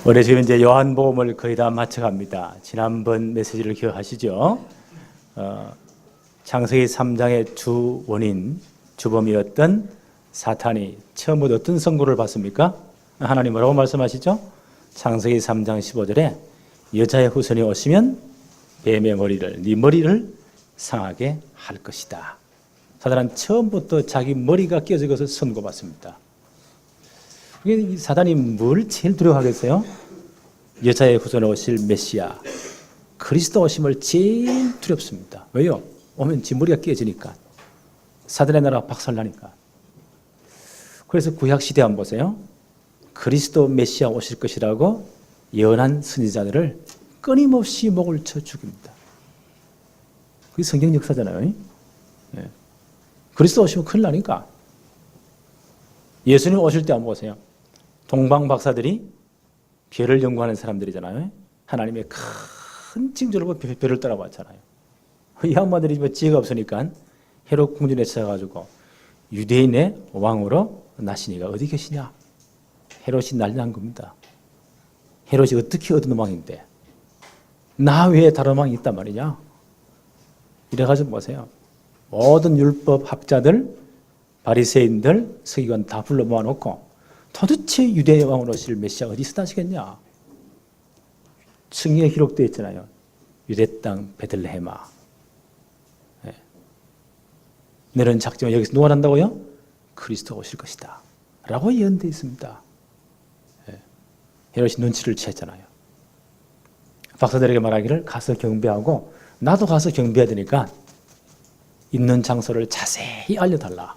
올해 지금 이제 요한복음을 거의 다 마쳐갑니다. 지난번 메시지를 기억하시죠? 창세기 3장의 주 원인, 주범이었던 사탄이 처음으로 어떤 선고를 받습니까? 하나님 뭐라고 말씀하시죠? 창세기 3장 15절에 여자의 후손이 오시면 뱀의 머리를, 네 머리를 상하게 할 것이다. 사탄은 처음부터 자기 머리가 깨어진 것을 선고받습니다. 이 사단이 뭘 제일 두려워하겠어요? 여자의 후손에 오실 메시아 그리스도 오심을 제일 두렵습니다. 왜요? 오면 지 머리가 깨지니까, 사단의 나라가 박살나니까. 그래서 구약시대 한번 보세요. 그리스도 메시아 오실 것이라고 예언한 선지자들을 끊임없이 목을 쳐 죽입니다. 그게 성경 역사잖아요. 네. 그리스도 오시면 큰일 나니까. 예수님 오실 때 한번 보세요. 동방 박사들이 별을 연구하는 사람들이잖아요. 하나님의 큰 징조를 보고 별을 따라왔잖아요. 이 양반들이 지혜가 없으니까 헤롯 궁전에 찾아가지고 유대인의 왕으로 나시니가 어디 계시냐? 헤롯이 난리 난 겁니다. 헤롯이 어떻게 얻은 왕인데 나 외에 다른 왕이 있단 말이냐? 이래가지고 보세요. 모든 율법 학자들, 바리새인들, 서기관 다 불러 모아놓고 도대체 유대의 왕으로 오실 메시아가 어디서 나시겠냐? 성경에 기록되어 있잖아요. 유대 땅 베들레헴아. 네. 너는 작정을 여기서 누가 난다고요? 그리스도가 오실 것이다 라고 예언되어 있습니다. 네. 헤롯이 눈치를 채했잖아요. 박사들에게 말하기를 가서 경배하고 나도 가서 경배해야 되니까 있는 장소를 자세히 알려달라.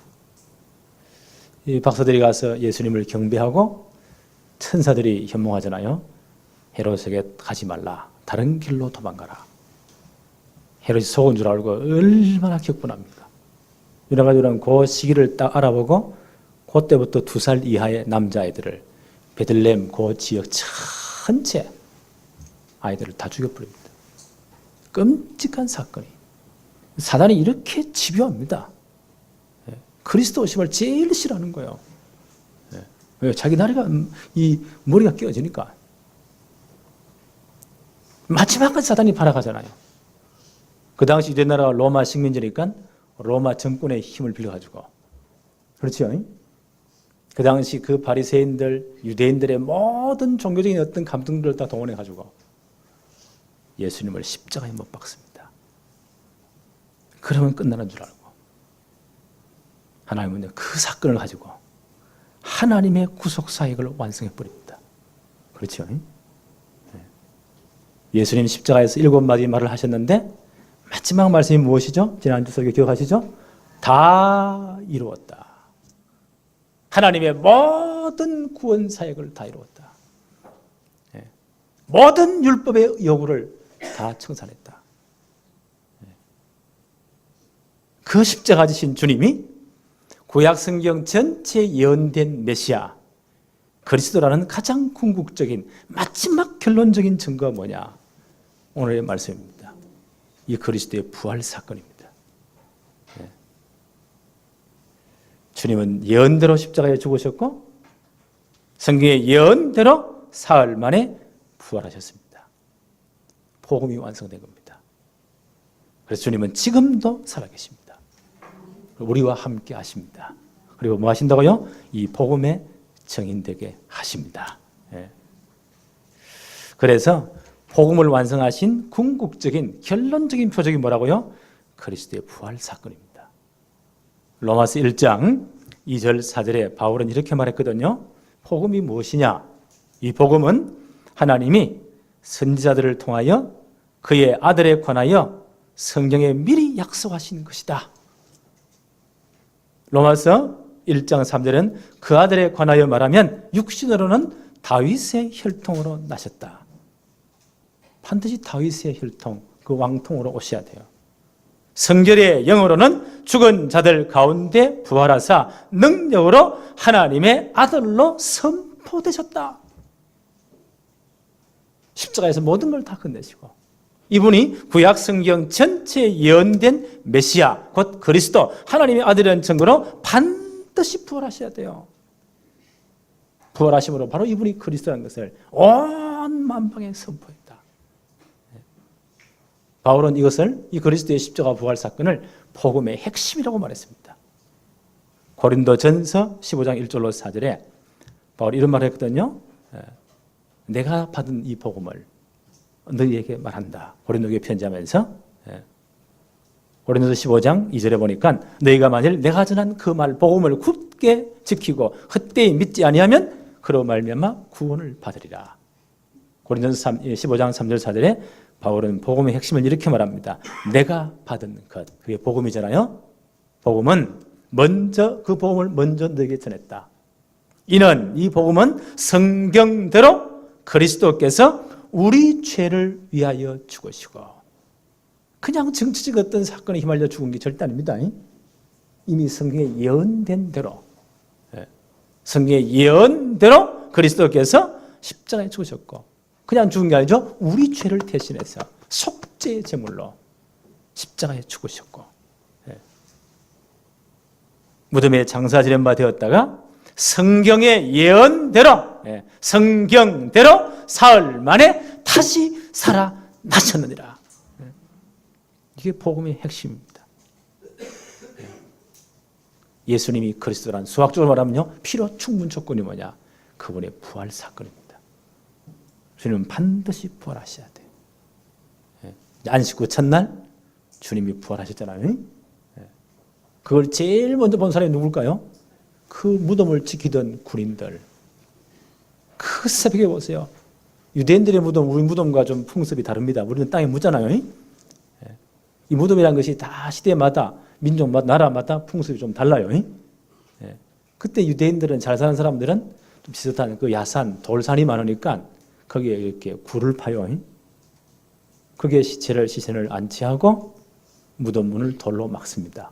이 박사들이 가서 예수님을 경배하고 천사들이 현몽하잖아요. 헤롯에게 가지 말라. 다른 길로 도망가라. 헤롯이 속은 줄 알고 얼마나 격분합니까? 이래가지고 그 시기를 딱 알아보고 그때부터 2살 이하의 남자아이들을 베들레헴 그 지역 전체 아이들을 다 죽여버립니다. 끔찍한 사건이. 사단이 이렇게 집요합니다. 그리스도 오심을 제일 싫어하는 거예요. 왜? 자기 나라가 이 머리가 깨어지니까. 마지막까지 사단이 팔아가잖아요. 그 당시 유대 나라가 로마 식민지니까 로마 정권의 힘을 빌려가지고. 그렇죠? 그 당시 그 바리새인들, 유대인들의 모든 종교적인 어떤 감정들을 다 동원해가지고 예수님을 십자가에 못 박습니다. 그러면 끝나는 줄 알고. 하나님은 그 사건을 가지고 하나님의 구속사역을 완성해버립니다. 그렇죠? 예수님 십자가에서 7마디 말을 하셨는데 마지막 말씀이 무엇이죠? 지난주 설교 기억하시죠? 다 이루었다. 하나님의 모든 구원사역을 다 이루었다. 모든 율법의 요구를 다 청산했다. 그 십자가 지신 주님이 구약 성경 전체에 예언된 메시아 그리스도라는 가장 궁극적인 마지막 결론적인 증거가 뭐냐? 오늘의 말씀입니다. 이 그리스도의 부활 사건입니다. 주님은 예언대로 십자가에 죽으셨고 성경의 예언대로 사흘 만에 부활하셨습니다. 복음이 완성된 겁니다. 그래서 주님은 지금도 살아계십니다. 우리와 함께 하십니다. 그리고 뭐 하신다고요? 이 복음의 증인되게 하십니다. 그래서 복음을 완성하신 궁극적인 결론적인 표적이 뭐라고요? 그리스도의 부활 사건입니다. 로마서 1장 2절 4절에 바울은 이렇게 말했거든요. 복음이 무엇이냐? 이 복음은 하나님이 선지자들을 통하여 그의 아들에 관하여 성경에 미리 약속하신 것이다. 로마서 1장 3절은 그 아들에 관하여 말하면 육신으로는 다윗의 혈통으로 나셨다. 반드시 다윗의 혈통, 그 왕통으로 오셔야 돼요. 성결의 영으로는 죽은 자들 가운데 부활하사 능력으로 하나님의 아들로 선포되셨다. 십자가에서 모든 걸 다 끝내시고 이분이 구약 성경 전체에 예언된 메시아 곧 그리스도 하나님의 아들이라는 증거로 반드시 부활하셔야 돼요. 부활하심으로 바로 이분이 그리스도라는 것을 온 만방에 선포했다. 바울은 이것을 이 그리스도의 십자가 부활 사건을 복음의 핵심이라고 말했습니다. 고린도전서 15장 1절로 4절에 바울이 이런 말을 했거든요. 내가 받은 이 복음을 너희에게 말한다. 고린도에게 편지하면서 고린도서 15장 2절에 보니까 너희가 만일 내가 전한 그 말 복음을 굳게 지키고 헛되이 믿지 아니하면 그로 말미암아 구원을 받으리라. 고린도서 15장 3절 4절에 바울은 복음의 핵심을 이렇게 말합니다. 내가 받은 것, 그게 복음이잖아요. 복음은 그 복음을 먼저 너에게 전했다. 이는 이 복음은 성경대로 그리스도께서 우리 죄를 위하여 죽으시고 그냥 정치적 어떤 사건에 휘말려 죽은 게 절대 아닙니다. 이미 성경에 예언된 대로 성경에 예언대로 그리스도께서 십자가에 죽으셨고 그냥 죽은 게 아니죠. 우리 죄를 대신해서 속죄의 제물로 십자가에 죽으셨고 무덤에 장사 지낸 바 되었다가 성경의 예언대로 사흘 만에 다시 살아나셨느니라. 이게 복음의 핵심입니다. 예수님이 그리스도란 수학적으로 말하면요, 필요 충분 조건이 뭐냐? 그분의 부활 사건입니다. 주님은 반드시 부활하셔야 돼요. 안식 후 첫날 주님이 부활하셨잖아요. 그걸 제일 먼저 본 사람이 누굴까요? 그 무덤을 지키던 군인들. 그 새벽에 보세요. 유대인들의 무덤, 우리 무덤과 좀 풍습이 다릅니다. 우리는 땅에 묻잖아요. 이 무덤이라는 것이 다 시대마다, 민족마다, 나라마다 풍습이 좀 달라요. 그때 유대인들은, 잘 사는 사람들은 좀 비슷한 그 야산, 돌산이 많으니까 거기에 이렇게 굴을 파요. 거기에 시신을 안치하고 무덤 문을 돌로 막습니다.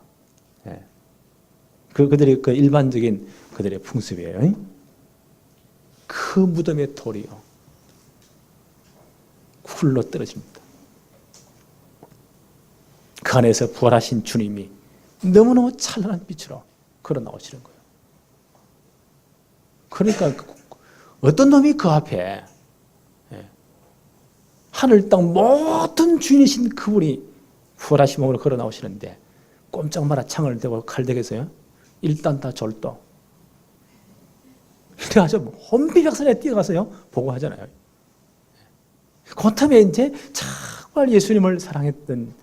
그들이 그 일반적인 그들의 풍습이에요. 그 무덤의 돌이요, 굴로 떨어집니다. 그 안에서 부활하신 주님이 너무너무 찬란한 빛으로 걸어 나오시는 거예요. 그러니까 어떤 놈이 그 앞에 하늘 땅 모든 주인이신 그분이 부활하신 몸으로 걸어 나오시는데 꼼짝 마라 창을 대고 칼대겠어요? 일단 다 절도. 그래가지고 혼비백산에 뛰어가서요 보고하잖아요. 그렇다면 이제 정말 예수님을 사랑했던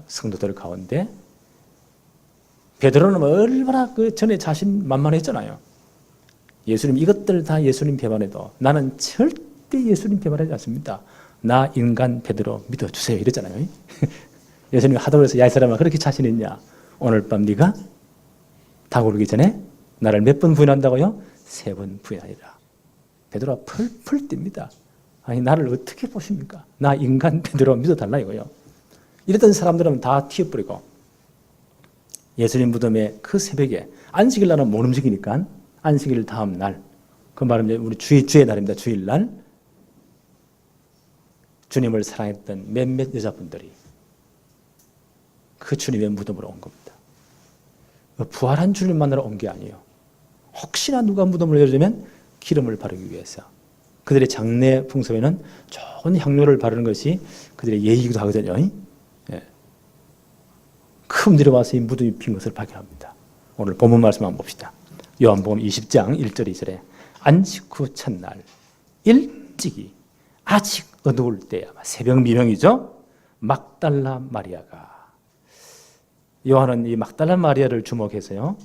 성도들 가운데 베드로는 얼마나 그 전에 자신만만했잖아요. 예수님, 이것들 다 예수님 배반해도 나는 절대 예수님 배반하지 않습니다. 나 인간 베드로 믿어주세요 이랬잖아요. 예수님이 하도 그래서 야, 이 사람아 그렇게 자신 있냐? 오늘 밤 네가 닭 오르기 전에 나를 몇 번 부인한다고요? 3번 부인하리라. 베드로가 펄펄 뜁니다. 아니, 나를 어떻게 보십니까? 나 인간 베드로 믿어달라 이거요. 이랬던 사람들은 다 튀어버리고 예수님 무덤에 그 새벽에, 안식일 날은 못 움직이니까 안식일 다음 날, 그 말은 우리 주의 날입니다. 주일날 주님을 사랑했던 몇몇 여자분들이 그 주님의 무덤으로 온 겁니다. 부활한 주님 만나러 온 게 아니에요. 혹시나 누가 무덤을 열어주면 기름을 바르기 위해서. 그들의 장례 풍습에는 좋은 향료를 바르는 것이 그들의 예의이기도 하거든요. 금 내려와서 이 무덤이 빈 것을 발견합니다. 오늘 본문 말씀 한번 봅시다. 요한복음 20장 1절 2절에 안식 후 첫날 일찍이 아직 어두울 때야, 새벽 미명이죠. 막달라 마리아가, 요한은 이 막달라 마리아를 주목해서요,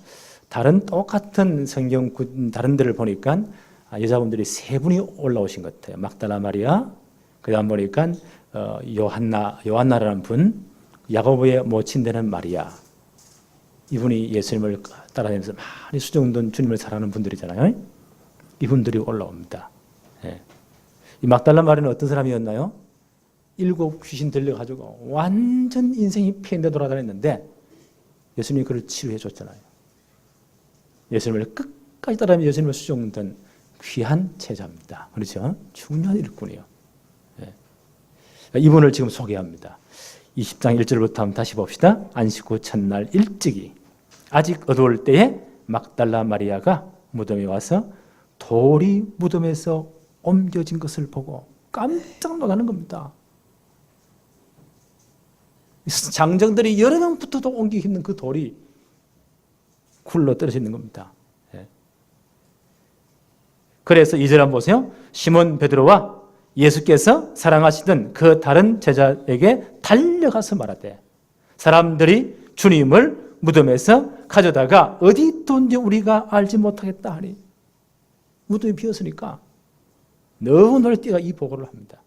다른 똑같은 성경 다른 데를 보니까 여자분들이 3분이 올라오신 것 같아요. 막달라 마리아, 그 다음 보니까 요한나라는 분, 야고보의 모친 되는 마리아, 이분이 예수님을 따라다니면서 많이 수종돈 주님을 사랑하는 분들이잖아요. 이분들이 올라옵니다. 이 막달라 마리아는 어떤 사람이었나요? 7 귀신 들려가지고 완전 인생이 피해인데 돌아다녔는데 예수님이 그를 치료해 줬잖아요. 예수님을 끝까지 따라다니며 예수님을 수종던 귀한 제자입니다. 그렇죠? 중요한 일꾼이에요. 이분을 지금 소개합니다. 20장 1절부터 한번 다시 봅시다. 안식 후 첫날 일찍이 아직 어두울 때에 막달라 마리아가 무덤에 와서 돌이 무덤에서 옮겨진 것을 보고 깜짝 놀라는 겁니다. 장정들이 여러 명 붙어도 옮기기 힘든 그 돌이 굴러 떨어져 있는 겁니다. 그래서 2절 한번 보세요. 시몬 베드로와 예수께서 사랑하시던 그 다른 제자에게 달려가서 말하되 사람들이 주님을 무덤에서 가져다가 어디 둔지 우리가 알지 못하겠다 하니, 무덤이 비었으니까 너무 놀라서 이 보고를 합니다.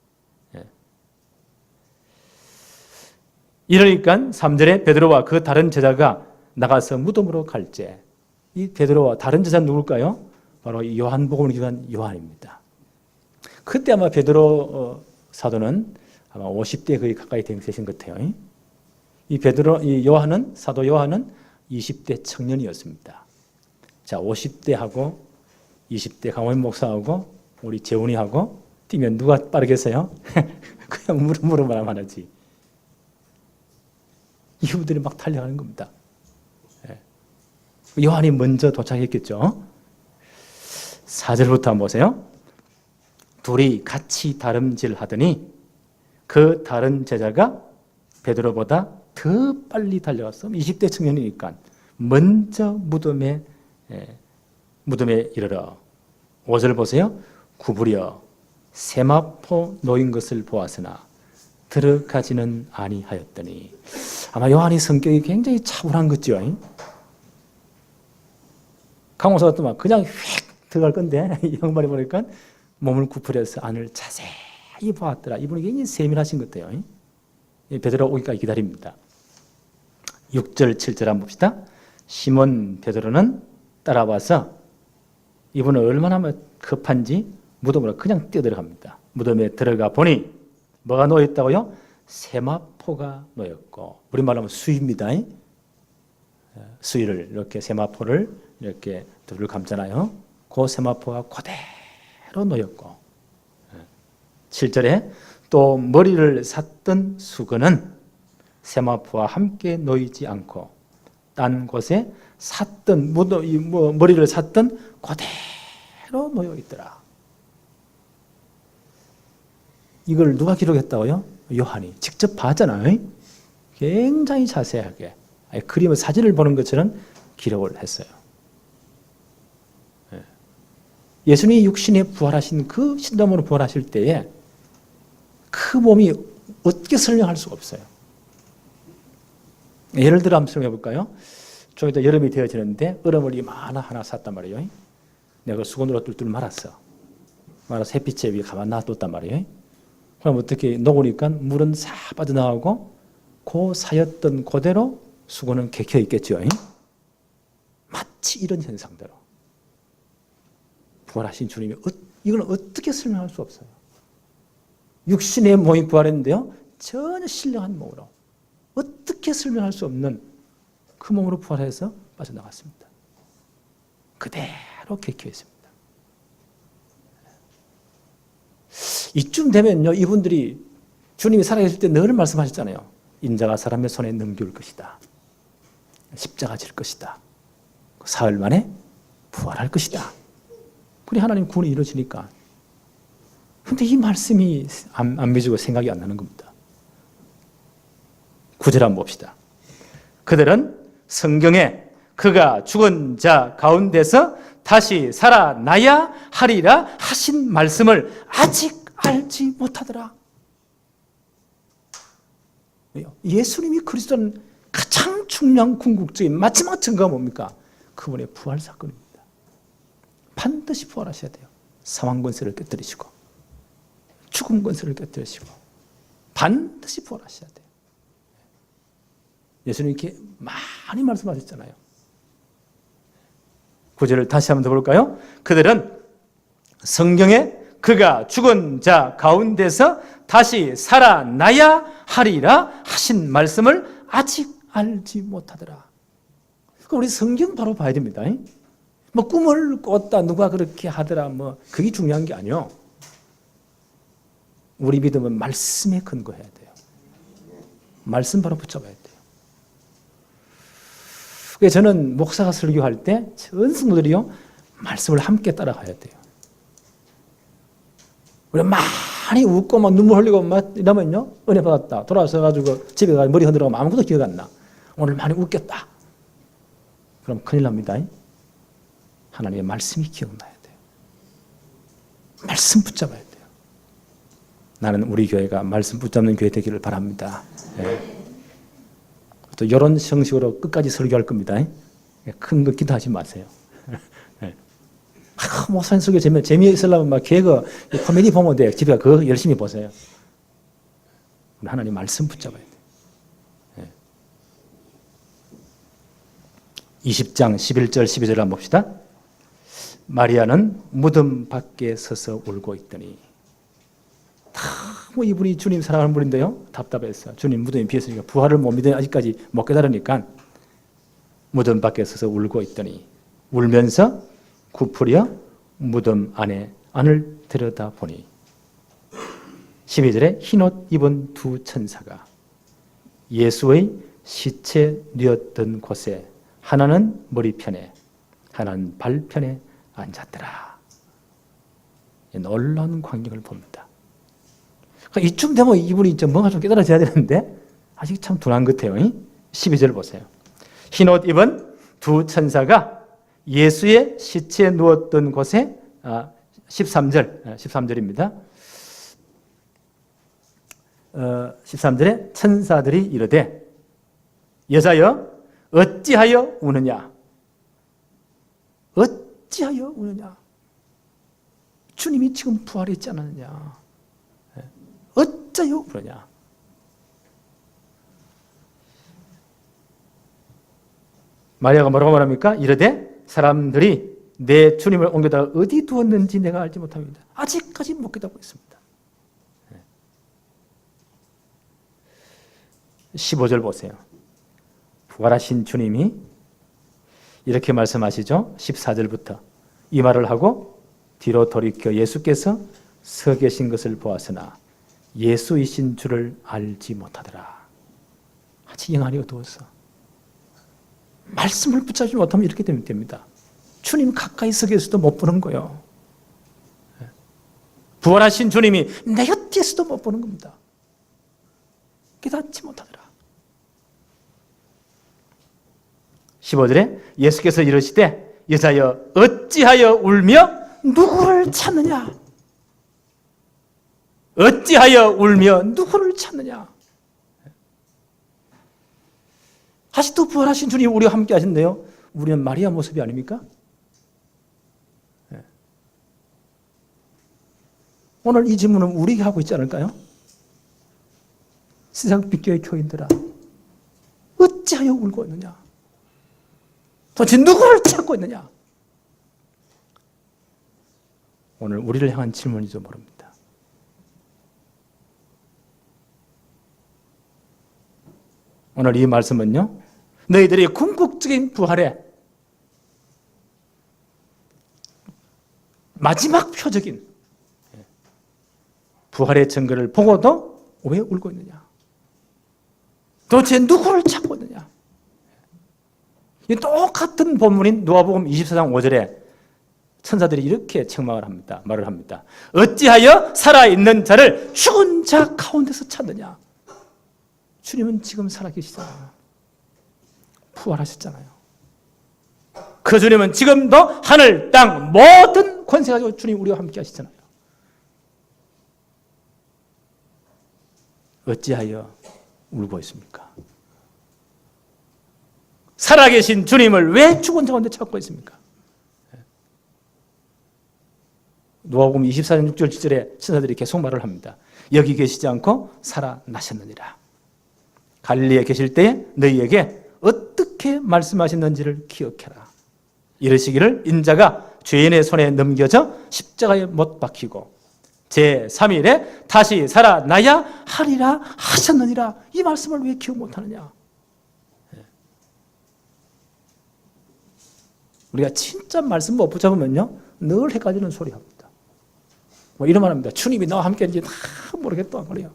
이러니까 3절에 베드로와 그 다른 제자가 나가서 무덤으로 갈제. 이 베드로와 다른 제자는 누굴까요? 바로 요한복음을 기록한 요한입니다. 그때 아마 베드로 사도는 아마 50대 거의 가까이 되신 것 같아요. 이 요한은, 사도 요한은 20대 청년이었습니다. 자, 50대하고 20대 강원 목사하고 우리 재훈이하고 뛰면 누가 빠르겠어요? 그냥 물어만 하지. 이분들이 막 달려가는 겁니다. 요한이 먼저 도착했겠죠. 4절부터 한번 보세요. 둘이 같이 다름질 하더니 그 다른 제자가 베드로보다 더 빨리 달려갔어. 20대 청년이니까 먼저 무덤에 이르러 5절 보세요. 구부려 세마포 놓인 것을 보았으나 들어가지는 아니하였더니. 아마 요한이 성격이 굉장히 차분한 거죠. 강호사 같은 막 그냥 휙 들어갈 건데 이 양반이 보니까 몸을 구부려서 안을 자세히 보았더라. 이분이 굉장히 세밀하신 것 같아요. 베드로 오기까지 기다립니다. 6절 7절 한번 봅시다. 시몬 베드로는 따라와서 이분은 얼마나 급한지 무덤으로 그냥 뛰어들어갑니다. 무덤에 들어가 보니 뭐가 놓여있다고요? 세마포가 놓였고, 우리말로 하면 수위입니다. 수위를 이렇게 세마포를 이렇게 둘을 감잖아요. 그 세마포가 그대로 놓였고, 7절에 또 머리를 샀던 수건은 세마포와 함께 놓이지 않고 딴 곳에 샀던 머리를 샀던 그대로 놓여 있더라. 이걸 누가 기록했다고요? 요한이 직접 봤잖아요. 굉장히 자세하게 그림을 사진을 보는 것처럼 기록을 했어요. 예수님이 육신에 부활하신 그 신담으로 부활하실 때에 그 몸이 어떻게 설명할 수가 없어요. 예를 들어 한번 설명해 볼까요? 좀 이따 여름이 되어지는데 얼음을 이만한 하나 샀단 말이에요. 내가 수건으로 뚫뚫 말았어. 말아서 햇빛에 위에 가만 놔뒀단 말이에요. 그럼 어떻게 녹으니까 물은 싹 빠져나가고 그 사였던 그대로 수건은 개켜 있겠죠. 마치 이런 현상대로 부활하신 주님이 이걸 어떻게 설명할 수 없어요. 육신의 몸이 부활했는데요, 전혀 신령한 몸으로 어떻게 설명할 수 없는 그 몸으로 부활해서 빠져나갔습니다. 그대로 개켜 있습니다. 이쯤 되면요, 이분들이 주님이 살아계실 때 늘 말씀하셨잖아요. 인자가 사람의 손에 넘겨올 것이다. 십자가 질 것이다. 사흘 만에 부활할 것이다. 그래 하나님 구원이 이루어지니까. 근데 이 말씀이 안 믿어지고 생각이 안 나는 겁니다. 9절 한번 봅시다. 그들은 성경에 그가 죽은 자 가운데서 다시 살아나야 하리라 하신 말씀을 아직 알지 못하더라. 예수님이 그리스도는 가장 중요한 궁극적인 마지막 증거가 뭡니까? 그분의 부활 사건입니다. 반드시 부활하셔야 돼요. 사망 권세를 깨뜨리시고 죽음 권세를 깨뜨리시고 반드시 부활하셔야 돼요. 예수님이 이렇게 많이 말씀하셨잖아요. 9절을 다시 한번 더 볼까요? 그들은 성경에 그가 죽은 자 가운데서 다시 살아나야 하리라 하신 말씀을 아직 알지 못하더라. 우리 성경 바로 봐야 됩니다. 뭐 꿈을 꿨다 누가 그렇게 하더라 뭐 그게 중요한 게 아니요. 우리 믿음은 말씀에 근거해야 돼요. 말씀 바로 붙잡아야 돼요. 그래서 저는 목사가 설교할 때 전 성도들이요 말씀을 함께 따라가야 돼요. 우리 많이 웃고 막 눈물 흘리고 막 이러면요, 은혜 받았다. 돌아서 가지고 집에 가서 머리 흔들고 아무것도 기억 안 나. 오늘 많이 웃겼다. 그럼 큰일 납니다. 하나님의 말씀이 기억나야 돼요. 말씀 붙잡아야 돼요. 나는 우리 교회가 말씀 붙잡는 교회 되기를 바랍니다. 네. 또 이런 형식으로 끝까지 설교할 겁니다. 큰 거 기도하지 마세요. 네. 목사님 설교 재미있으려면 막 개그 코미디 보면 돼. 집에 그거 열심히 보세요. 하나님 말씀 붙잡아야 돼요. 네. 20장 11절 12절 한번 봅시다. 마리아는 무덤 밖에 서서 울고 있더니 뭐 이분이 주님 사랑하는 분인데요. 답답했어. 주님 무덤이 비었으니까 부활을 못 믿어 아직까지 못 깨달으니까 무덤 밖에 서서 울고 있더니 울면서 굽으려 무덤 안을 들여다보니 12절에 흰옷 입은 두 천사가 예수의 시체 뉘었던 곳에 하나는 머리편에 하나는 발편에 앉았더라. 놀라운 광경을 봅니다. 이쯤 되면 이분이 뭔가 좀 깨달아져야 되는데 아직 참 둔한 것 같아요. 12절 보세요. 흰옷 입은 두 천사가 예수의 시체에 누웠던 곳에 13절입니다. 13절에 천사들이 이르되 여자여 어찌하여 우느냐? 어찌하여 우느냐? 주님이 지금 부활했지 않았느냐? 어찌하여 그러냐? 마리아가 뭐라고 말합니까? 이르되 사람들이 내 주님을 옮겨다가 어디 두었는지 내가 알지 못합니다. 아직까지 못 깨닫고 있습니다. 15절 보세요. 부활하신 주님이 이렇게 말씀하시죠. 14절부터 이 말을 하고 뒤로 돌이켜 예수께서 서 계신 것을 보았으나 예수이신 줄을 알지 못하더라. 아직 영안이 어두웠어. 말씀을 붙잡지 못하면 이렇게 되면 됩니다. 주님 가까이 서 계셔도 못 보는 거예요. 부활하신 주님이 내 곁에서도 못 보는 겁니다. 깨닫지 못하더라. 15절에 예수께서 이르시되 여자여 어찌하여 울며 누구를 찾느냐? 어찌하여 울며 누구를 찾느냐? 아직도 부활하신 주님 우리와 함께 하신대요. 우리는 마리아 모습이 아닙니까? 오늘 이 질문은 우리에게 하고 있지 않을까요? 세상 빛교회 교인들아 어찌하여 울고 있느냐? 도대체 누구를 찾고 있느냐? 오늘 우리를 향한 질문이죠 모릅니다. 오늘 이 말씀은요, 너희들이 궁극적인 부활의 마지막 표적인 부활의 증거를 보고도 왜 울고 있느냐? 도대체 누구를 찾고 있느냐? 이 똑같은 본문인 누가복음 24장 5절에 천사들이 이렇게 책망을 합니다. 말을 합니다. 어찌하여 살아있는 자를 죽은 자 가운데서 찾느냐? 주님은 지금 살아계시잖아요. 부활하셨잖아요. 그 주님은 지금도 하늘, 땅, 모든 권세 가지고 주님 우리와 함께 하시잖아요. 어찌하여 울고 있습니까? 살아계신 주님을 왜 죽은 자 가운데 찾고 있습니까? 누가복음 24장 6절 7절에 천사들이 계속 말을 합니다. 여기 계시지 않고 살아나셨느니라. 갈릴리에 계실 때에 너희에게 어떻게 말씀하셨는지를 기억해라. 이르시기를 인자가 죄인의 손에 넘겨져 십자가에 못 박히고 제3일에 다시 살아나야 하리라 하셨느니라. 이 말씀을 왜 기억 못하느냐? 우리가 진짜 말씀 못 붙잡으면요 늘 헷갈리는 소리 합니다. 뭐 이런 말 합니다. 주님이 나와 함께 했는지 다 모르겠다 그래요.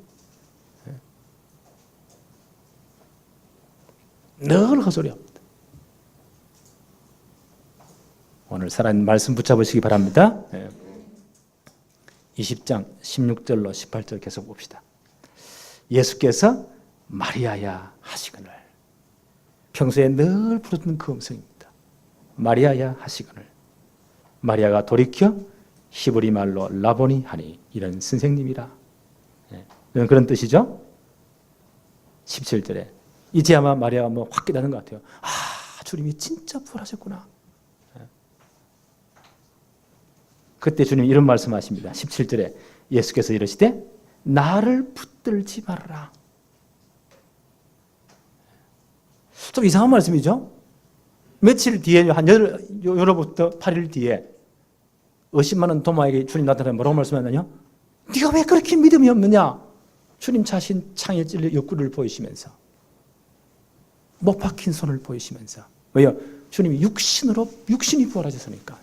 늘 헛소리합니다. 오늘 살아있는 말씀 붙잡으시기 바랍니다. 20장 16절로 18절 계속 봅시다. 예수께서 마리아야 하시거늘. 평소에 늘 부르던 그 음성입니다. 마리아야 하시거늘. 마리아가 돌이켜 히브리 말로 라보니 하니 이런 선생님이라. 그런 뜻이죠. 17절에 이제 아마 마리아가 확 깨닫는 것 같아요. 주님이 진짜 부활하셨구나. 그때 주님 이런 말씀하십니다. 17절에 예수께서 이러시되 나를 붙들지 말아라. 좀 이상한 말씀이죠. 며칠 뒤에 한 여러부터 8일 뒤에 의심많은 도마에게 주님 나타나서 뭐라고 말씀하냐요? 네가 왜 그렇게 믿음이 없느냐? 주님 자신 창에 찔려 옆구리를 보이시면서 못 박힌 손을 보이시면서 왜요? 주님이 육신이 부활하셨으니까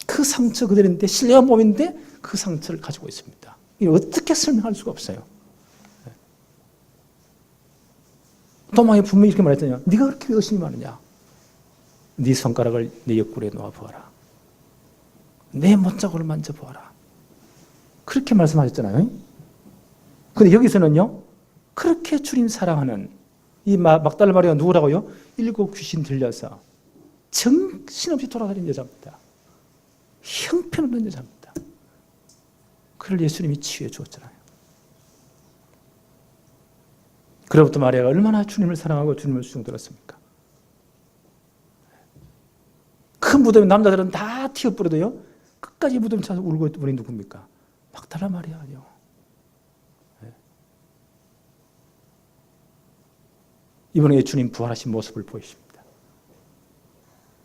그 상처 그대로인데 실내가 몸인데 그 상처를 가지고 있습니다. 이거 어떻게 설명할 수가 없어요. 도마에 분명히 이렇게 말했잖아요. 네가 그렇게 의심이 많으냐? 네 손가락을 내 옆구리에 놓아보아라. 내 못자국을 만져보아라. 그렇게 말씀하셨잖아요. 근데 여기서는요, 그렇게 주님 사랑하는 이 막달라 마리아가 누구라고요? 7 귀신 들려서 정신없이 돌아다니는 여자입니다. 형편없는 여자입니다. 그를 예수님이 치유해 주었잖아요. 그로부터 마리아가 얼마나 주님을 사랑하고 주님을 수종들었습니까? 큰 무덤에 남자들은 다 튀어버려도요, 끝까지 무덤 찾아서 울고 있던 분이 누굽니까? 막달라 마리아 아니요. 이번에 주님 부활하신 모습을 보이십니다.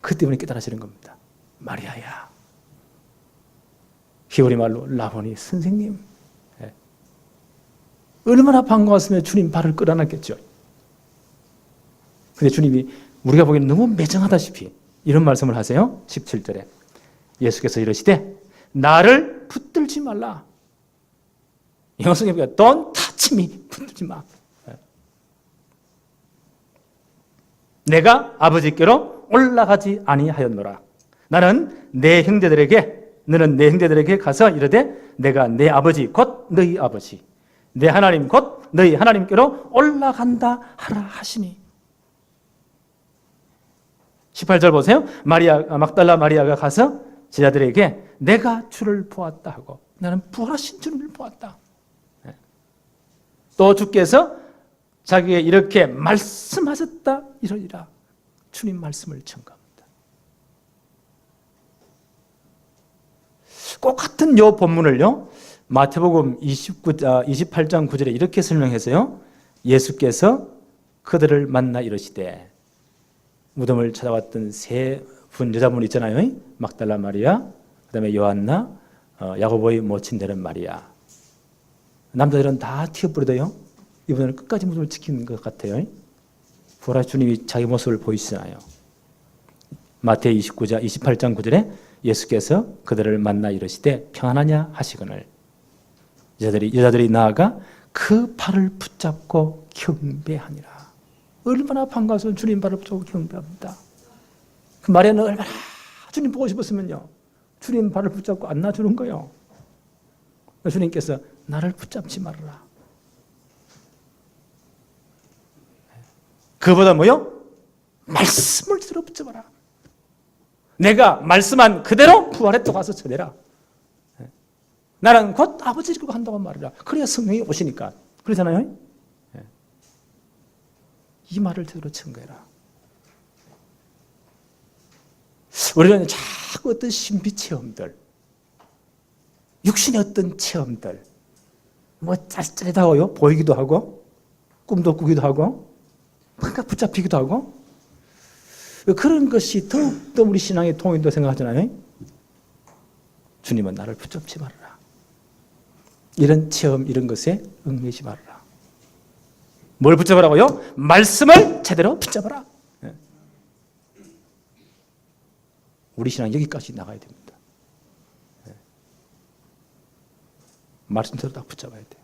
그 때문에 깨달아지는 겁니다. 마리아야. 히브리 말로 라보니 선생님. 얼마나 반가웠으면 주님 발을 끌어놨겠죠. 근데 주님이 우리가 보기에는 너무 매정하다시피 이런 말씀을 하세요. 17절에 예수께서 이러시되 나를 붙들지 말라. 영어성에 보니까 Don't touch me. 붙들지 마. 내가 아버지께로 올라가지 아니하였노라. 너는 내 형제들에게 가서 이르되 내가 내 아버지 곧 너희 아버지 내 하나님 곧 너희 하나님께로 올라간다 하라 하시니. 18절 보세요. 막달라 마리아가 가서 제자들에게 내가 주를 보았다 하고 나는 부활하신 주를 보았다. 또 주께서 자기에게 이렇게 말씀하셨다 이러리라. 주님 말씀을 증거합니다. 꼭 같은 요 본문을요, 마태복음 28장 9절에 이렇게 설명해서요, 예수께서 그들을 만나 이르시되, 무덤을 찾아왔던 세 분 여자분 있잖아요. 막달라 마리아, 그 다음에 요한나, 야고보의 모친 되는 마리아. 남자들은 다 튀어버리도요, 이분은 끝까지 무덤을 지키는 것 같아요. 부활하신 주님이 자기 모습을 보이시잖아요. 마태 28장 9절에 예수께서 그들을 만나 이르시되 평안하냐 하시거늘 여자들이 나아가 그 발을 붙잡고 경배하니라. 얼마나 반가워서 주님 발을 붙잡고 경배합니다. 그 마리아는 얼마나 주님 보고 싶었으면요, 주님 발을 붙잡고 안 놔주는 거예요. 주님께서 나를 붙잡지 말아라. 그보다 뭐요? 말씀을 들어 붙잡아라. 내가 말씀한 그대로 부활했다고 가서 전해라. 나는 곧 아버지를 한다고 말이라. 그래야 성령이 오시니까. 그러잖아요. 이 말을 제대로 증거해라. 우리는 자꾸 어떤 신비 체험들, 육신의 어떤 체험들, 짤짤하다고요, 보이기도 하고, 꿈도 꾸기도 하고, 뭔가 붙잡히기도 하고, 그런 것이 더욱더 우리 신앙의 통인도 생각하잖아요. 주님은 나를 붙잡지 말아라. 이런 체험, 이런 것에 얽매이지 말아라. 뭘 붙잡으라고요? 말씀을 제대로 붙잡아라. 우리 신앙 여기까지 나가야 됩니다. 말씀대로 딱 붙잡아야 돼요.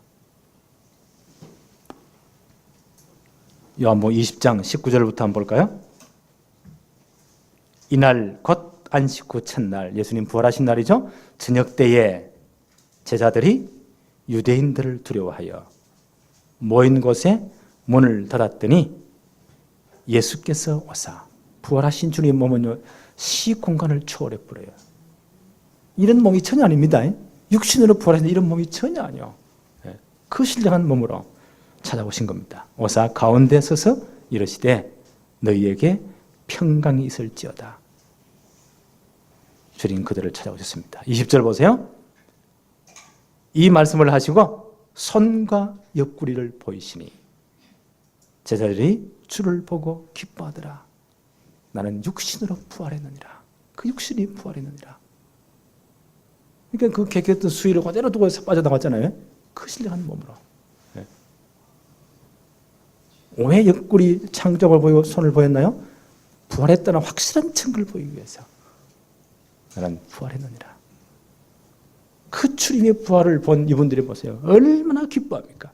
요한복음 20장 19절부터 한번 볼까요? 이날 곧 안식 후 첫날, 예수님 부활하신 날이죠. 저녁 때에 제자들이 유대인들을 두려워하여 모인 곳에 문을 닫았더니 예수께서 오사 부활하신 주님의 몸은요 시공간을 초월해 버려요. 이런 몸이 전혀 아닙니다. 육신으로 부활하신 이런 몸이 전혀 아니요. 그 신령한 몸으로 찾아오신 겁니다. 오사 가운데 서서 이르시되 너희에게 평강이 있을지어다. 주님 그들을 찾아오셨습니다. 20절 보세요. 이 말씀을 하시고 손과 옆구리를 보이시니 제자들이 주를 보고 기뻐하더라. 나는 육신으로 부활했느니라. 그 육신이 부활했느니라. 그러니까 그 개겼던 수위를 그대로 두고 빠져나갔잖아요. 그 신령한 몸으로. 왜 옆구리 창조를 보이고 손을 보였나요? 부활했다는 확실한 증거를 보이기 위해서. 나는 부활했느니라. 그 주님의 부활을 본 이분들이 보세요. 얼마나 기뻐합니까?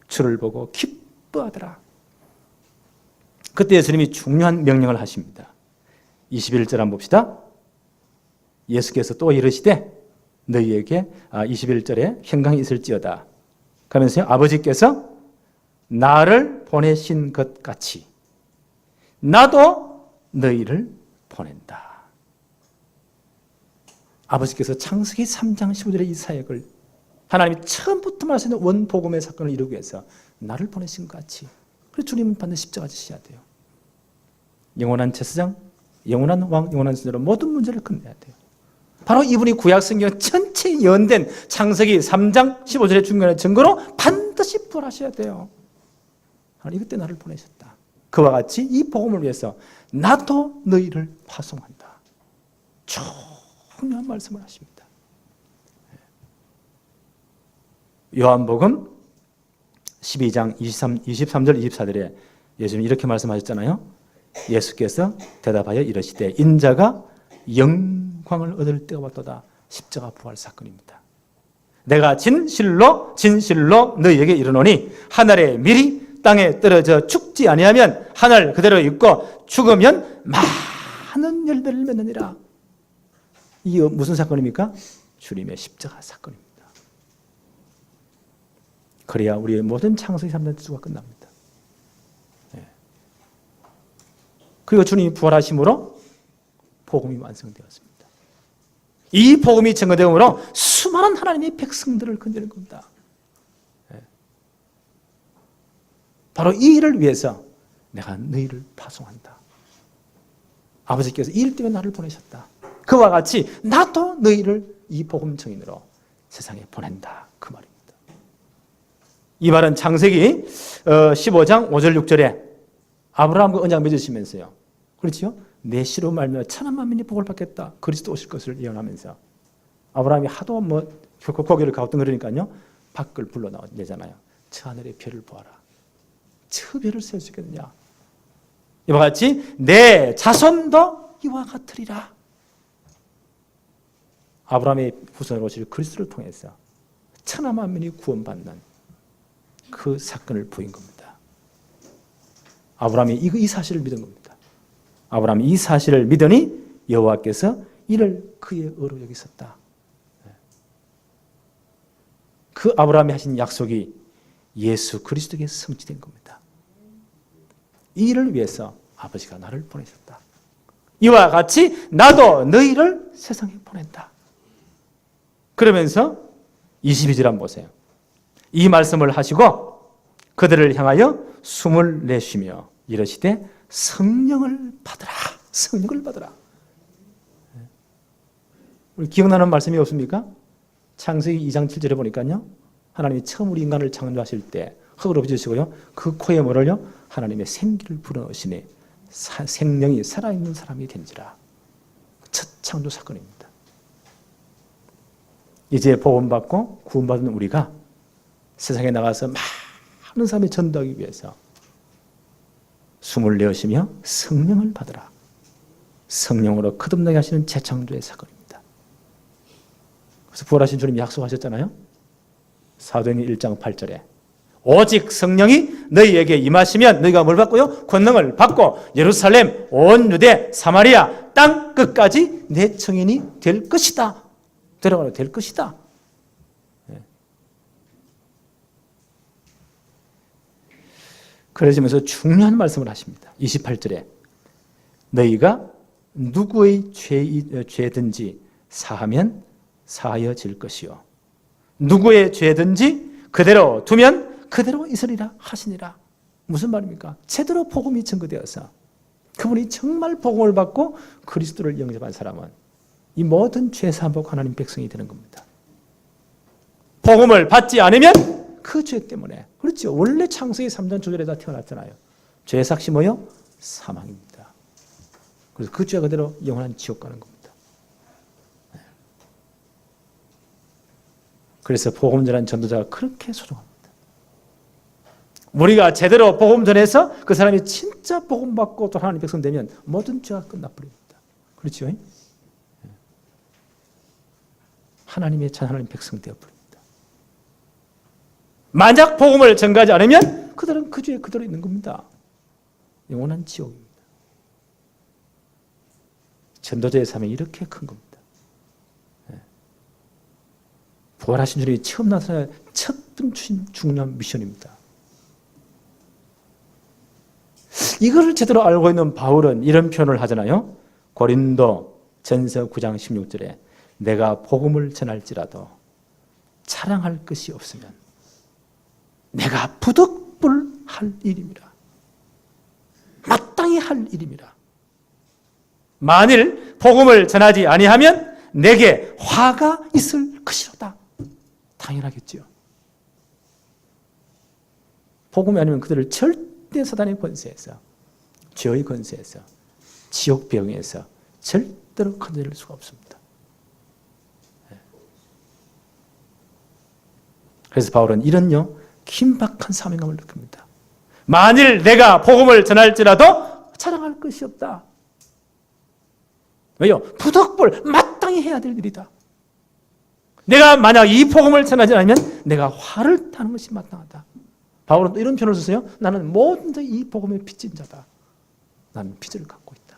주를 보고 기뻐하더라. 그때 예수님이 중요한 명령을 하십니다. 21절 한번 봅시다. 예수께서 또 이르시되 너희에게 21절에 평강이 있을지어다. 그러면서 아버지께서 나를 보내신 것 같이 나도 너희를 보낸다. 아버지께서 창세기 3장 15절의 이 사역을 하나님이 처음부터 말씀하신 원복음의 사건을 이루기 위해서 나를 보내신 것 같이 그래서 주님은 반드시 십자가 지셔야 돼요. 영원한 제사장, 영원한 왕, 영원한 선지자로 모든 문제를 끝내야 돼요. 바로 이분이 구약 성경 전체에 연된 창세기 3장 15절의 중요한 증거로 반드시 부활하셔야 돼요. 하나님 그때 나를 보내셨다. 그와 같이 이 복음을 위해서 나도 너희를 파송한다. 중요한 말씀을 하십니다. 요한복음 12장 23절 24절에 예수님이 이렇게 말씀하셨잖아요. 예수께서 대답하여 이르시되 인자가 영광을 얻을 때가 왔도다. 십자가 부활 사건입니다. 내가 진실로 너희에게 이르노니 하늘의 밀이 땅에 떨어져 죽지 아니하면 하늘 그대로 있고 죽으면 많은 열매를 맺느니라. 이게 무슨 사건입니까? 주님의 십자가 사건입니다. 그래야 우리의 모든 창세기 3년 주가 끝납니다. 그리고 주님이 부활하심으로 복음이 완성되었습니다. 이 복음이 증거되므로 수많은 하나님의 백성들을 건지는 겁니다. 바로 이 일을 위해서 내가 너희를 파송한다. 아버지께서 이 일 때문에 나를 보내셨다. 그와 같이 나도 너희를 이 복음 증인으로 세상에 보낸다. 그 말입니다. 이 말은 창세기 15장 5절 6절에 아브라함과 언약 맺으시면서요. 그렇죠? 내 씨로 말미암아 천한 만민이 복을 받겠다. 그리스도 오실 것을 예언하면서 아브라함이 하도 고개를 가우뚱거리니까요. 밖을 불러내잖아요. 저 하늘의 별을 보아라. 저 별을 세울 수 있겠느냐. 이와 같이 내 자손도 이와 같으리라. 아브라함의 후손으로 오실 그리스도를 통해서 천하 만민이 구원받는 그 사건을 보인 겁니다. 아브라함이 이 사실을 믿은 겁니다. 아브라함이 이 사실을 믿으니 여호와께서 이를 그의 의로 여기셨다. 그 아브라함이 하신 약속이 예수 그리스도에게 성취된 겁니다. 이 일을 위해서 아버지가 나를 보내셨다. 이와 같이 나도 너희를 세상에 보낸다. 그러면서 22절 한번 보세요. 이 말씀을 하시고 그들을 향하여 숨을 내쉬며 이르시되 성령을 받으라. 성령을 받으라. 우리 기억나는 말씀이 없습니까? 창세기 2장 7절에 보니까요. 하나님이 처음 우리 인간을 창조하실 때 흙으로 빚으시고요. 그 코에 뭐를요? 하나님의 생기를 불어넣으시니 생명이 살아있는 사람이 된지라. 첫 창조 사건입니다. 이제 복음받고 구원받은 우리가 세상에 나가서 많은 사람이 전도하기 위해서 숨을 내쉬며 성령을 받으라. 성령으로 거듭나게 하시는 재창조의 사건입니다. 그래서 부활하신 주님이 약속하셨잖아요. 사도행전 1장 8절에 오직 성령이 너희에게 임하시면 너희가 뭘 받고요? 권능을 받고 예루살렘, 온 유대, 사마리아 땅 끝까지 내 증인이 될 것이다. 데려가야 될 것이다. 그러시면서 중요한 말씀을 하십니다. 28절에 너희가 누구의 죄든지 사하면 사하여질 것이요 누구의 죄든지 그대로 두면 그대로 있으리라 하시니라. 무슨 말입니까? 제대로 복음이 증거되어서 그분이 정말 복음을 받고 그리스도를 영접한 사람은 이 모든 죄 사함받고 하나님 백성이 되는 겁니다. 복음을 받지 않으면 그 죄 때문에, 그렇죠. 원래 창세기 3장 9절에 다 태어났잖아요. 죄의 삭시 뭐요? 사망입니다. 그래서 그 죄 그대로 영원한 지옥 가는 겁니다. 그래서 복음 전한 전도자가 그렇게 소중합니다. 우리가 제대로 복음 전해서 그 사람이 진짜 복음 받고 또 하나님 백성 되면 모든 죄가 끝나버립니다. 그렇죠? 하나님의 전 하나님 백성 되어버립니다. 만약 복음을 전가하지 않으면 그들은 그 죄에 그대로 있는 겁니다. 영원한 지옥입니다. 전도자의 삶이 이렇게 큰 겁니다. 부활하신 주님이 처음 나타나 첫 번째 중요한 미션입니다. 이거를 제대로 알고 있는 바울은 이런 표현을 하잖아요. 고린도 전서 9장 16절에 내가 복음을 전할지라도 자랑할 것이 없으면 내가 부득불할 일임이라. 마땅히 할 일임이라. 만일 복음을 전하지 아니하면 내게 화가 있을 것이로다. 당연하겠죠. 복음이 아니면 그들을 절대 사단의 권세에서, 죄의 권세에서, 지옥 병에서 절대로 건져낼 수가 없습니다. 그래서 바울은 이런요 긴박한 사명감을 느낍니다. 만일 내가 복음을 전할지라도 자랑할 것이 없다. 왜요? 부득불 마땅히 해야 될 일이다. 내가 만약 이 복음을 전하지 않으면 내가 화를 타는 것이 마땅하다. 바울은 또 이런 표현을 썼어요. 나는 모든 이 복음의 빚진 자다. 나는 빚을 갖고 있다.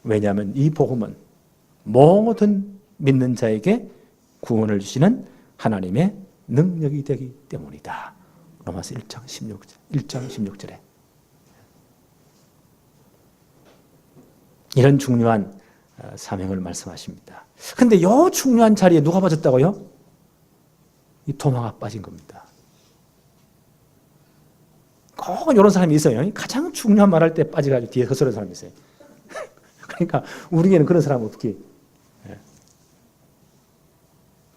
왜냐하면 이 복음은 모든 믿는 자에게 구원을 주시는 하나님의 능력이 되기 때문이다. 로마서 1장 16절에 이런 중요한 사명을 말씀하십니다. 그런데 이 중요한 자리에 누가 빠졌다고요? 이 도마가 빠진 겁니다. 꼭 이런 사람이 있어요. 가장 중요한 말할 때 빠져가지고 뒤에 서서른 사람이 있어요. 그러니까 우리에게는 그런 사람 없기.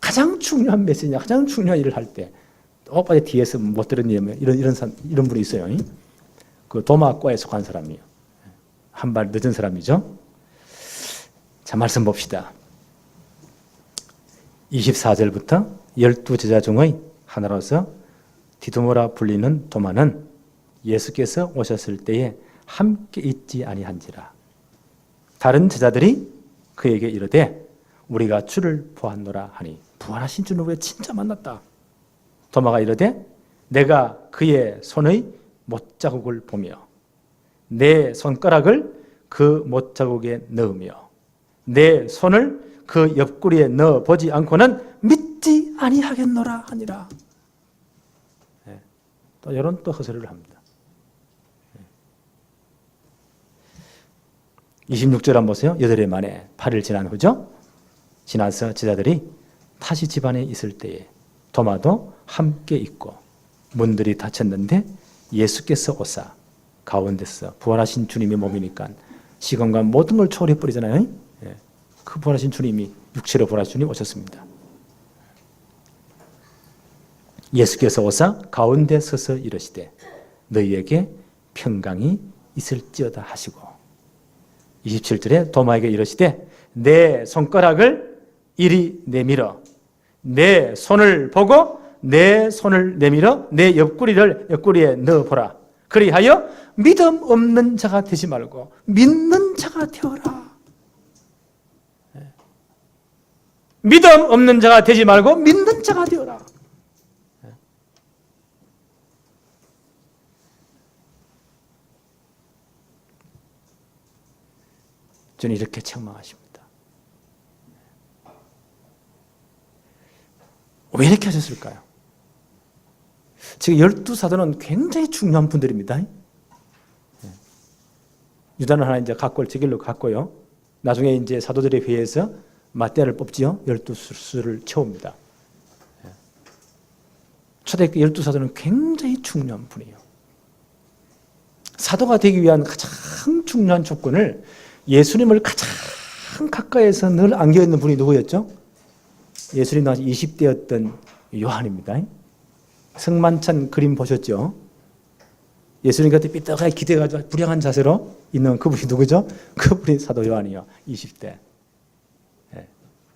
가장 중요한 메시지냐, 가장 중요한 일을 할 때, 오빠의 뒤에서 못 들은 이런 분이 있어요. 그 도마과에 속한 사람이에요. 한 발 늦은 사람이죠. 자, 말씀 봅시다. 24절부터 12제자 중의 하나로서 디두모라 불리는 도마는 예수께서 오셨을 때에 함께 있지 아니한지라. 다른 제자들이 그에게 이르되 우리가 주를 보았노라 하니 부활하신 주는 우리가 진짜 만났다. 도마가 이르되 내가 그의 손의 못자국을 보며 내 손가락을 그 못자국에 넣으며 내 손을 그 옆구리에 넣어 보지 않고는 믿지 아니하겠노라 하니라. 또 이런 또 허설을 합니다. 26절 한번 보세요. 8일 만에 8일 지난 후죠. 지나서 제자들이 다시 집안에 있을 때에 도마도 함께 있고 문들이 닫혔는데 예수께서 오사 가운데서 부활하신 주님의 몸이니까 시간과 모든 걸 초월해버리잖아요. 그 부활하신 주님이 육체로 부활하신 주님 오셨습니다. 예수께서 오사 가운데 서서 이르시되 너희에게 평강이 있을지어다 하시고 27절에 도마에게 이르시되 내 손가락을 이리 내밀어 내 손을 보고 내 손을 내밀어 내 옆구리에 넣어보라. 그리하여 믿음 없는 자가 되지 말고 믿는 자가 되어라. 믿음 없는 자가 되지 말고 믿는 자가 되어라. 주님 이렇게 책망하십니다. 왜 이렇게 하셨을까요? 지금 12사도는 굉장히 중요한 분들입니다. 유다는 하나 이제 각골 제길로 갔고요. 나중에 이제 사도들의 회의에서 마떼를 뽑지요. 12수를 채웁니다. 초대교회 12사도는 굉장히 중요한 분이에요. 사도가 되기 위한 가장 중요한 조건을 예수님을 가장 가까이에서 늘 안겨있는 분이 누구였죠? 예수님 나이 20대였던 요한입니다. 성만찬 그림 보셨죠? 예수님 곁에 삐딱하게 기대가지고 불량한 자세로 있는 그분이 누구죠? 그분이 사도 요한이요. 20대.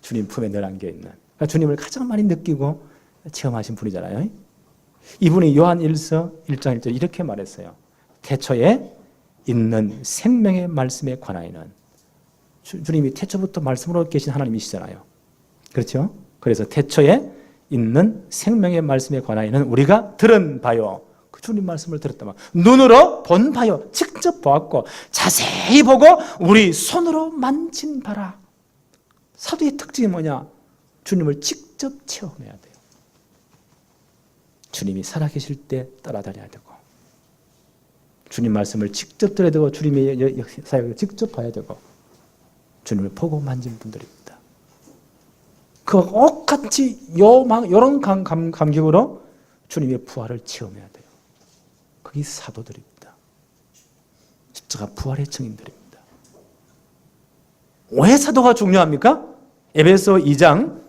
주님 품에 늘 안겨있는. 그러니까 주님을 가장 많이 느끼고 체험하신 분이잖아요. 이분이 요한 1서 1장 1절 이렇게 말했어요. 태초에 있는 생명의 말씀에 관하여는 주님이 태초부터 말씀으로 계신 하나님이시잖아요. 그렇죠? 그래서 태초에 있는 생명의 말씀에 관하여는 우리가 들은 바요. 그 주님 말씀을 들었다면 눈으로 본 바요. 직접 보았고 자세히 보고 우리 손으로 만진 바라. 사도의 특징이 뭐냐? 주님을 직접 체험해야 돼요. 주님이 살아계실 때 따라다녀야 되고 주님 말씀을 직접 들어야 되고 주님의 역사를 직접 봐야 되고 주님을 보고 만진 분들입니다. 그 똑같이 이런 감격으로 주님의 부활을 체험해야 돼요. 그게 사도들입니다. 십자가 부활의 증인들입니다. 왜 사도가 중요합니까? 에베소 2장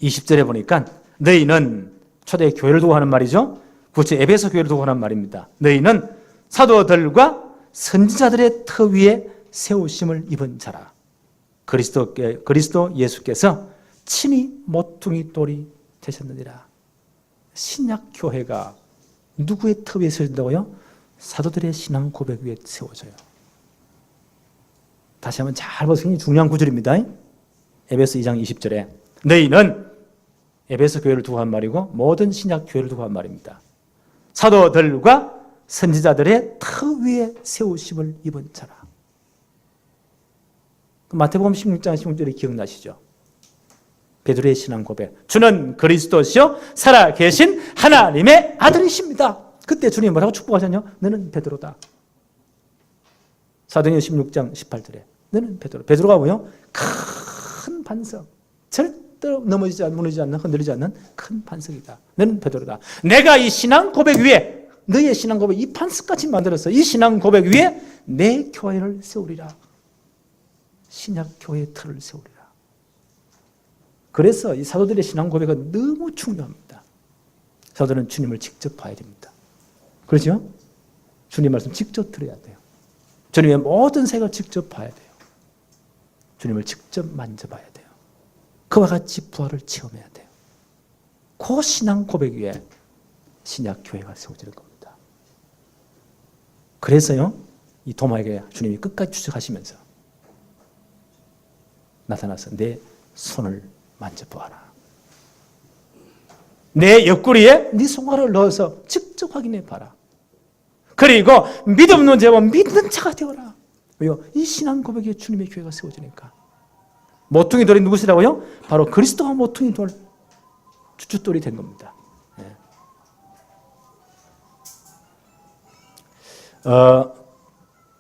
20절에 보니까 너희는 초대 교회를 두고 하는 말이죠. 구체 에베소 교회를 두고 하는 말입니다. 너희는 사도들과 선지자들의 터 위에 세우심을 입은 자라. 그리스도 예수께서 친히 모퉁이 돌이 되셨느니라. 신약 교회가 누구의 터 위에 세워진다고요? 사도들의 신앙 고백 위에 세워져요. 다시 한번 잘 보세요. 굉장히 중요한 구절입니다. 에베소 2장 20절에 너희는 에베소 교회를 두고 한 말이고 모든 신약 교회를 두고 한 말입니다. 사도들과 선지자들의 터 위에 세우심을 입은 자라. 마태복음 16장 16절이 기억나시죠? 베드로의 신앙 고백. 주는 그리스도시요 살아계신 하나님의 아들이십니다. 그때 주님이 뭐라고 축복하셨냐? 너는 베드로다. 사도행전 16장 18절에 너는 베드로. 베드로가 뭐요? 큰 반석. 절대로 넘어지지 않는, 무너지지 않는, 흔들리지 않는 큰 반석이다. 너는 베드로다. 내가 이 신앙 고백 위에 너의 신앙 고백 이 반석같이 만들어서 이 신앙 고백 위에 내 교회를 세우리라. 신약 교회의 틀을 세우리라. 그래서 이 사도들의 신앙 고백은 너무 중요합니다. 사도들은 주님을 직접 봐야 됩니다. 그렇죠? 주님 말씀 직접 들어야 돼요. 주님의 모든 색을 직접 봐야 돼요. 주님을 직접 만져봐야 돼요. 그와 같이 부활을 체험해야 돼요. 그 신앙 고백 위에 신약 교회가 세워지는 겁니다. 그래서요, 이 도마에게 주님이 끝까지 추적하시면서 나타나서 내 손을 만져보아라. 내 옆구리에 네 손가락을 넣어서 직접 확인해 봐라. 그리고 믿음 없는 자와 믿는 자가 되어라. 왜요? 이 신앙 고백에 주님의 교회가 세워지니까. 모퉁이 돌이 누구시라고요? 바로 그리스도가 모퉁이 돌, 주춧돌이 된 겁니다.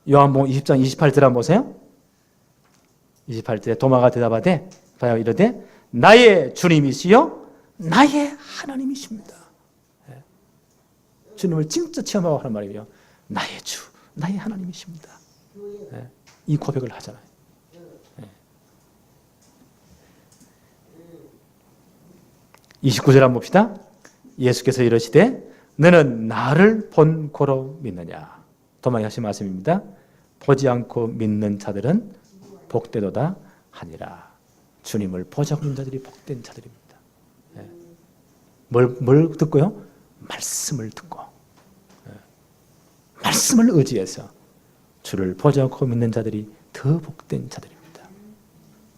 요한복음 20장 28절 한번 보세요. 28절에 도마가 대답하되 봐요 이르되 나의 주님이시요 나의 하나님이십니다. 주님을 진짜 체험하고 하는 말이에요. 나의 주, 나의 하나님이십니다. 이 고백을 하잖아요. 29절 한번 봅시다. 예수께서 이러시되 너는 나를 본 고로 믿느냐. 도마에 하신 말씀입니다. 보지 않고 믿는 자들은 복되도다 하니라. 주님을 보지 않고 믿는 자들이 복된 자들입니다. 뭘 듣고요? 말씀을 듣고 말씀을 의지해서 주를 보지 않고 믿는 자들이 더 복된 자들입니다.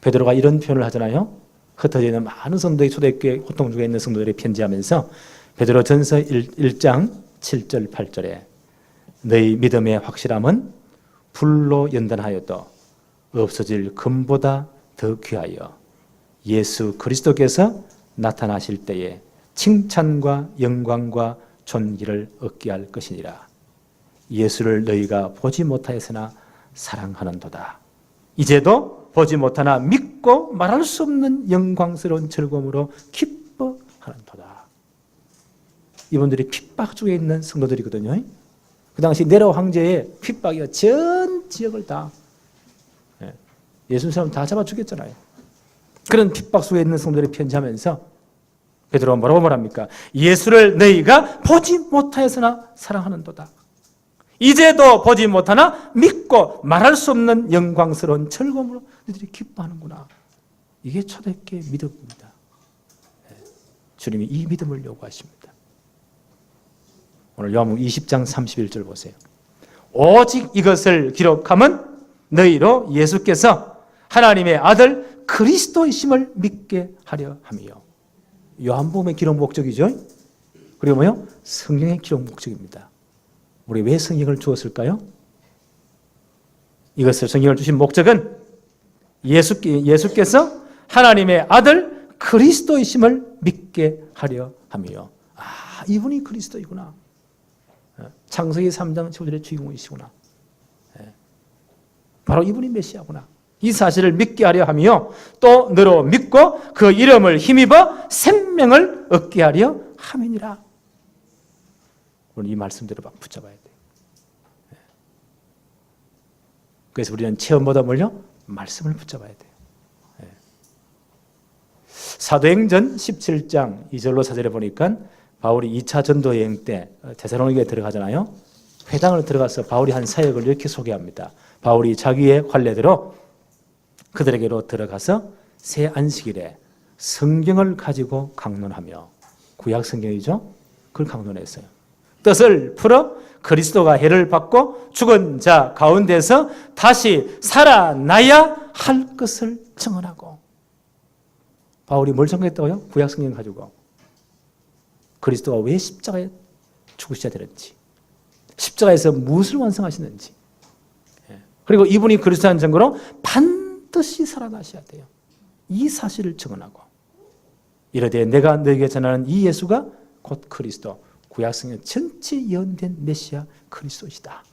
베드로가 이런 표현을 하잖아요. 흩어져 있는 많은 성도의 초대교회 호통 중에 있는 성도들이 편지하면서 베드로 전서 1장 7절 8절에 너희 믿음의 확실함은 불로 연단하여도 없어질 금보다 더 귀하여 예수 그리스도께서 나타나실 때에 칭찬과 영광과 존귀를 얻게 할 것이니라. 예수를 너희가 보지 못하였으나 사랑하는도다. 이제도 보지 못하나 믿고 말할 수 없는 영광스러운 즐거움으로 기뻐하는도다. 이분들이 핍박 중에 있는 성도들이거든요. 그 당시 네로 황제의 핍박이 전 지역을 다 예수 사람 다 잡아 죽였잖아요. 그런 핍박 속에 있는 성도들이 편지하면서 베드로가 뭐라고 말합니까? 예수를 너희가 보지 못하였으나 사랑하는도다. 이제도 보지 못하나 믿고 말할 수 없는 영광스러운 즐거움으로 너희들이 기뻐하는구나. 이게 초대교회 믿음입니다. 주님이 이 믿음을 요구하십니다. 오늘 요한복음 20장 31절 보세요. 오직 이것을 기록함은 너희로 예수께서 하나님의 아들 그리스도이심을 믿게 하려 함이요. 요한복음의 기록 목적이죠. 그리고 뭐요? 성경의 기록 목적입니다. 우리 왜 성경을 주었을까요? 이것을 성경을 주신 목적은 예수께서 하나님의 아들 그리스도이심을 믿게 하려 함이요. 아, 이분이 그리스도이구나. 창세기 3장 15절의 주인공이시구나. 바로 이분이 메시아구나. 이 사실을 믿게 하려 하며 또 너로 믿고 그 이름을 힘입어 생명을 얻게 하려 함이니라. 오늘 이 말씀대로 막 붙잡아야 돼요. 그래서 우리는 체험보다 뭘요? 말씀을 붙잡아야 돼요. 사도행전 17장 2절로 4절에 보니까 바울이 2차 전도 여행 때 데살로니가에 들어가잖아요. 회당을 들어가서 바울이 한 사역을 이렇게 소개합니다. 바울이 자기의 관례대로 그들에게로 들어가서 새 안식일에 성경을 가지고 강론하며, 구약 성경이죠. 그걸 강론했어요. 뜻을 풀어 그리스도가 해를 받고 죽은 자 가운데서 다시 살아나야 할 것을 증언하고. 바울이 뭘 증언했다고요? 구약 성경 가지고 그리스도가 왜 십자가에 죽으셔야 되는지, 십자가에서 무엇을 완성하시는지, 그리고 이분이 그리스도라는 증거로 반드시 살아나셔야 돼요. 이 사실을 증언하고 이르되 내가 너에게 전하는 이 예수가 곧 그리스도, 구약성경 전체 예언된 메시아 그리스도시다.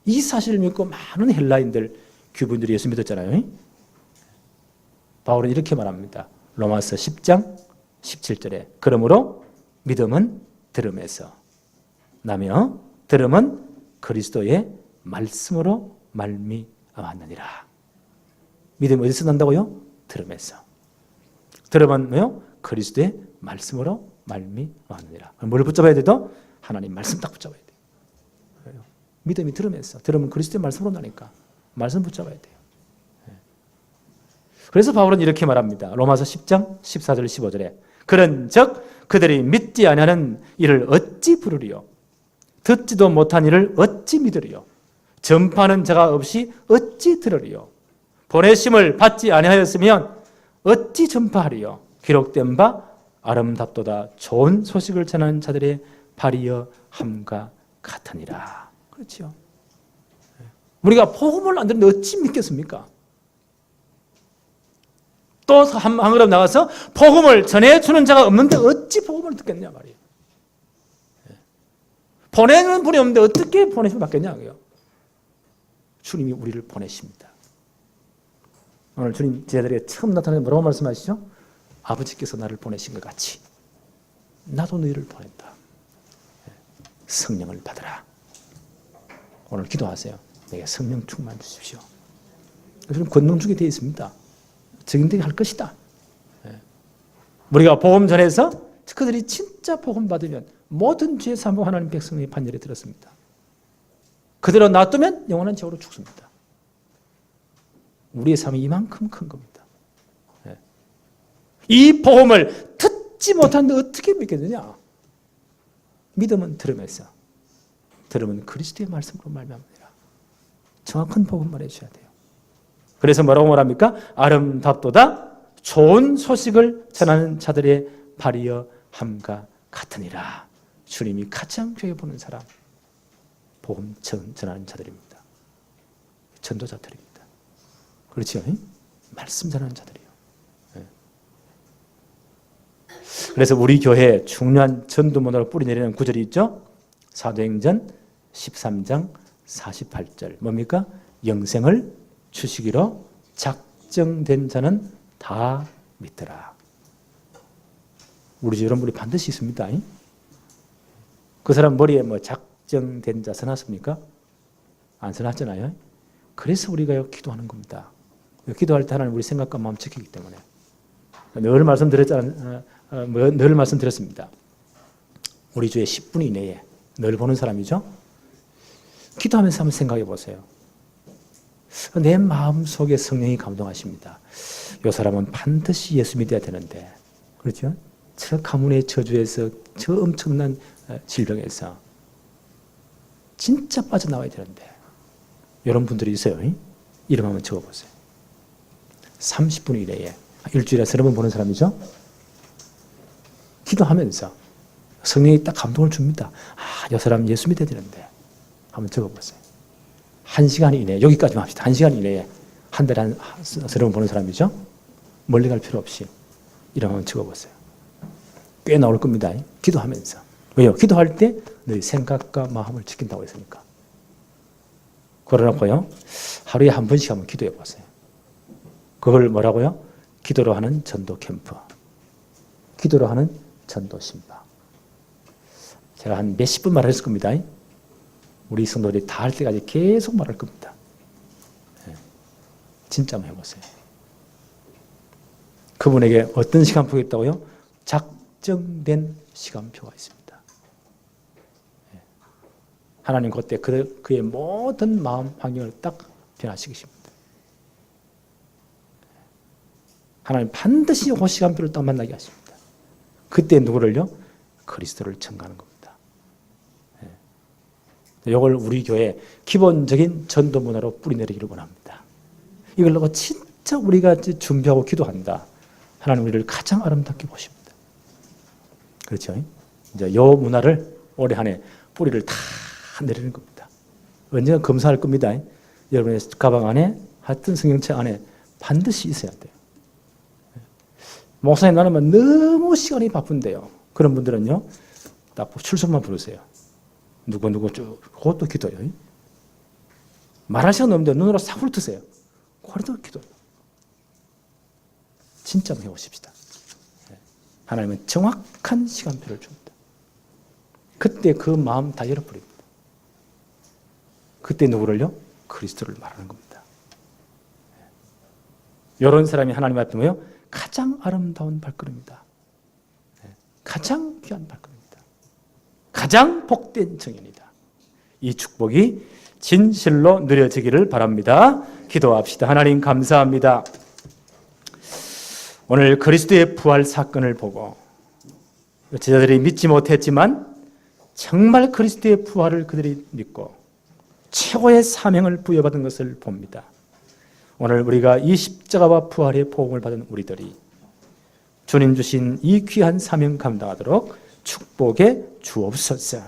이 사실을 믿고 많은 헬라인들, 규분들이 예수 믿었잖아요. 바울은 이렇게 말합니다. 로마서 10장 17절에 그러므로 믿음은 들음에서 나며 들음은 그리스도의 말씀으로 말미암았느니라. 믿음이 어디서 난다고요? 들음에서. 들음은 뭐요? 그리스도의 말씀으로 말미암았느니라. 뭘 붙잡아야 돼도 하나님 말씀 딱 붙잡아야 돼요. 믿음이 들음에서. 들음은 그리스도의 말씀으로 나니까 말씀 붙잡아야 돼요. 그래서 바울은 이렇게 말합니다. 로마서 10장 14절 15절에 그런즉 그들이 믿지 아니하는 이를 어찌 부르리요? 듣지도 못한 이를 어찌 믿으리요? 전파하는 자가 없이 어찌 들으리요? 보내심을 받지 아니하였으면 어찌 전파하리요? 기록된 바 아름답도다 좋은 소식을 전하는 자들의 발이여 함과 같으니라. 그렇죠. 우리가 복음을 안 듣는데 어찌 믿겠습니까? 또 한 걸음 나가서 복음을 전해주는 자가 없는데 어찌 복음을 듣겠냐 말이에요. 보내는 분이 없는데 어떻게 보내심 받겠냐고요. 주님이 우리를 보내십니다. 오늘 주님 제자들에게 처음 나타나서 뭐라고 말씀하시죠? 아버지께서 나를 보내신 것 같이 나도 너희를 보낸다. 성령을 받으라. 오늘 기도하세요. 내게 성령 충만 주십시오. 요즘 권능 주게 되어 있습니다. 증인들이 할 것이다. 우리가 복음 전해서 그들이 진짜 복음 받으면 모든 죄 사함 하나님 백성의 판결에 들었습니다. 그대로 놔두면 영원한 죄로 죽습니다. 우리의 삶이 이만큼 큰 겁니다. 이 복음을 듣지 못하는데 어떻게 믿겠느냐? 믿음은 들음에서, 들음은 그리스도의 말씀으로 말미암으리라. 정확한 복음 말해주셔야 돼요. 그래서 뭐라고 말합니까? 아름답도다 좋은 소식을 전하는 자들의 발이여 함과 같으니라. 주님이 가장 교회 보는 사람, 복음 전하는 자들입니다. 전도자들입니다. 그렇죠? 말씀 전하는 자들이요. 그래서 우리 교회에 중요한 전도문으로 뿌리내리는 구절이 있죠. 사도행전 13장 48절 뭡니까? 영생을 주시기로 작정된 자는 다 믿더라. 우리 집 여러분들이 반드시 있습니다. 그 사람 머리에 뭐 작정된 자 써놨습니까? 안 써놨잖아요. 그래서 우리가 기도하는 겁니다. 기도할 때 하나님 우리 생각과 마음 지키기 때문에 늘 말씀드렸습니다. 우리 주에 10분 이내에 늘 보는 사람이죠. 기도하면서 한번 생각해 보세요. 내 마음속에 성령이 감동하십니다. 이 사람은 반드시 예수 믿어야 되는데, 그렇죠? 저 가문의 저주에서, 저 엄청난 질병에서 진짜 빠져나와야 되는데, 이런 분들이 있어요. 이름 한번 적어보세요. 30분 이내에 일주일에 3번 보는 사람이죠. 기도하면서 성령이 딱 감동을 줍니다. 이 사람 예수 믿어야 되는데 한번 적어보세요. 1시간 이내에, 여기까지만 합시다. 1시간 이내에 한 달에 한 3번 보는 사람이죠. 멀리 갈 필요 없이 이름 한번 적어보세요. 꽤 나올 겁니다. 기도하면서. 왜요? 기도할 때 너희 생각과 마음을 지킨다고 했으니까. 그러놓고요, 하루에 한 번씩 한번 기도해 보세요. 그걸 뭐라고요? 기도로 하는 전도 캠프, 기도로 하는 전도 신방. 제가 한 몇십 분 말했을 겁니다. 우리 성도들이 다 할 때까지 계속 말할 겁니다. 진짜 한번 해보세요. 그분에게 어떤 시간표가 있다고요? 작정된 시간표가 있습니다. 하나님 그때 그의 모든 마음 환경을 딱 변화시키십니다. 하나님 반드시 그 시간표를 딱 만나게 하십니다. 그때 누구를요? 그리스도를 전가하는 겁니다. 이걸 우리 교회 기본적인 전도 문화로 뿌리내리기를 원합니다. 이걸 놓고 진짜 우리가 준비하고 기도한다. 하나님 우리를 가장 아름답게 보십니다. 그렇죠? 이제 이 문화를 올해 한 해 뿌리를 다 내리는 겁니다. 언젠가 검사할 겁니다. 여러분의 가방 안에, 하여튼 성경책 안에 반드시 있어야 돼요. 목사님 나는 너무 시간이 바쁜데요. 그런 분들은요, 딱 출석만 부르세요. 누구 쭉, 그것도 기도예요. 말할 시간 없는데 눈으로 싹 훑으세요. 그래도 기도예요. 진짜 한번 해보십시다. 하나님은 정확한 시간표를 줍니다. 그때 그 마음 다 열어버립니다. 그때 누구를요? 그리스도를 말하는 겁니다. 이런 사람이 하나님 앞에 뭐요? 가장 아름다운 발걸음이다. 가장 귀한 발걸음이다. 가장 복된 청년이다. 이 축복이 진실로 누려지기를 바랍니다. 기도합시다. 하나님 감사합니다. 오늘 그리스도의 부활 사건을 보고 제자들이 믿지 못했지만 정말 그리스도의 부활을 그들이 믿고 최고의 사명을 부여받은 것을 봅니다. 오늘 우리가 이 십자가와 부활의 복음을 받은 우리들이 주님 주신 이 귀한 사명 감당하도록 축복해 주옵소서.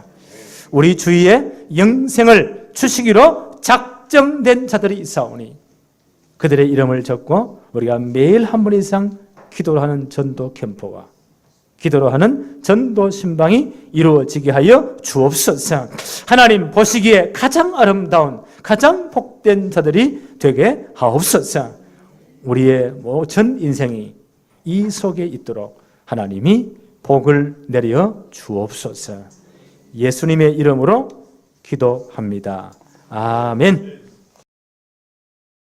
우리 주위에 영생을 주시기로 작정된 자들이 있사오니 그들의 이름을 적고 우리가 매일 한 번 이상 기도를 하는 전도 캠프와 기도로 하는 전도 신방이 이루어지게 하여 주옵소서. 하나님 보시기에 가장 아름다운 가장 복된 자들이 되게 하옵소서. 우리의 전 인생이 이 속에 있도록 하나님이 복을 내려 주옵소서. 예수님의 이름으로 기도합니다. 아멘.